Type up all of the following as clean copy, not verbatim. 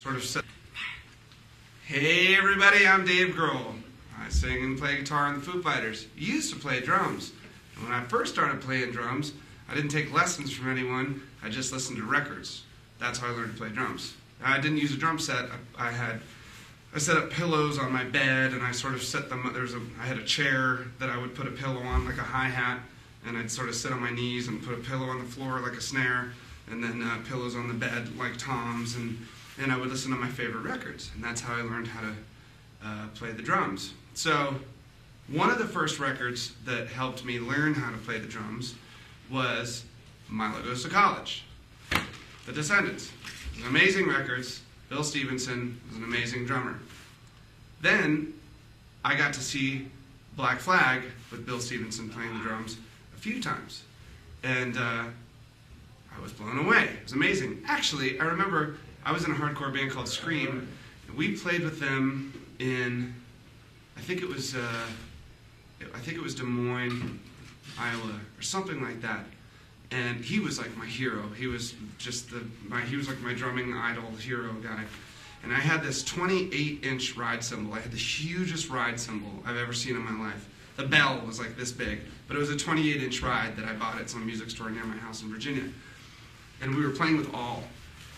sort of said, "Hey everybody, I'm Dave Grohl. I sing and play guitar in the Foo Fighters. Used to play drums. And when I first started playing drums, I didn't take lessons from anyone. I just listened to records. That's how I learned to play drums. I didn't use a drum set. I set up pillows on my bed, and I sort of set them. I had a chair that I would put a pillow on, like a hi-hat, and I'd sort of sit on my knees and put a pillow on the floor like a snare, and then pillows on the bed like toms, and I would listen to my favorite records, and that's how I learned how to play the drums. So one of the first records that helped me learn how to play the drums was Milo Goes to College, The Descendents. Amazing records. Bill Stevenson was an amazing drummer. Then I got to see Black Flag with Bill Stevenson playing the drums a few times, and I was blown away. It was amazing. Actually, I remember I was in a hardcore band called Scream, and we played with them in, I think it was Des Moines, Iowa, or something like that. And he was like my hero. He was just he was like my drumming idol hero guy. And I had this 28-inch ride cymbal. I had the hugest ride cymbal I've ever seen in my life. The bell was like this big, but it was a 28-inch ride that I bought at some music store near my house in Virginia. And we were playing with All.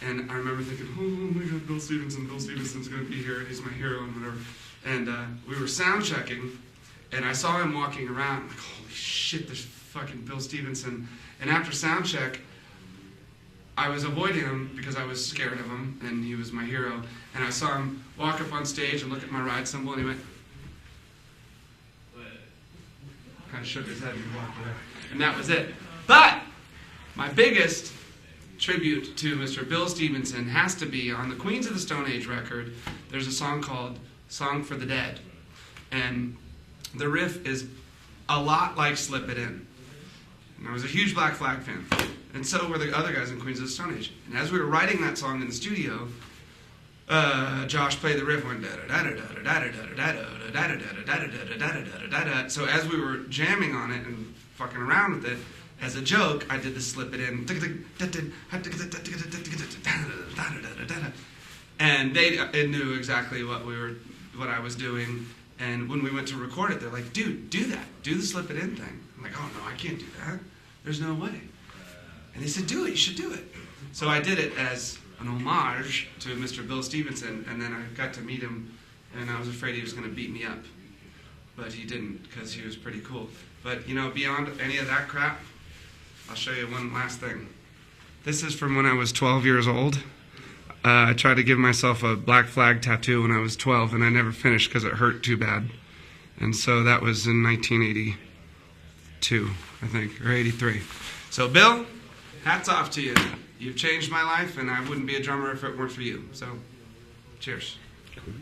And I remember thinking, oh my God, Bill Stevenson's going to be here, he's my hero and whatever. And we were sound checking, and I saw him walking around. I'm like, holy shit, there's fucking Bill Stevenson. And after sound check, I was avoiding him because I was scared of him, and he was my hero. And I saw him walk up on stage and look at my ride cymbal, and he went, kind of shook his head and walked away. And that was it. But my biggest tribute to Mr. Bill Stevenson has to be on the Queens of the Stone Age record. There's a song called Song for the Dead. And the riff is a lot like Slip It In. And I was a huge Black Flag fan. And so were the other guys in Queens of the Stone Age. And as we were writing that song in the studio, Josh played the riff, went da-da-da-da-da-da-da-da-da-da-da-da-da-da-da-da-da-da-da-da. So as we were jamming on it and fucking around with it, as a joke, I did the Slip It In. And they knew exactly what I was doing. And when we went to record it, they're like, dude, do that. Do the Slip It In thing. I'm like, oh no, I can't do that. There's no way. And they said, do it, you should do it. So I did it as an homage to Mr. Bill Stevenson, and then I got to meet him, and I was afraid he was going to beat me up. But he didn't, because he was pretty cool. But, you know, beyond any of that crap, I'll show you one last thing. This is from when I was 12 years old. I tried to give myself a Black Flag tattoo when I was 12, and I never finished because it hurt too bad. And so that was in 1982, I think, or 83. So, Bill, hats off to you. You've changed my life, and I wouldn't be a drummer if it weren't for you. So, cheers. Cool.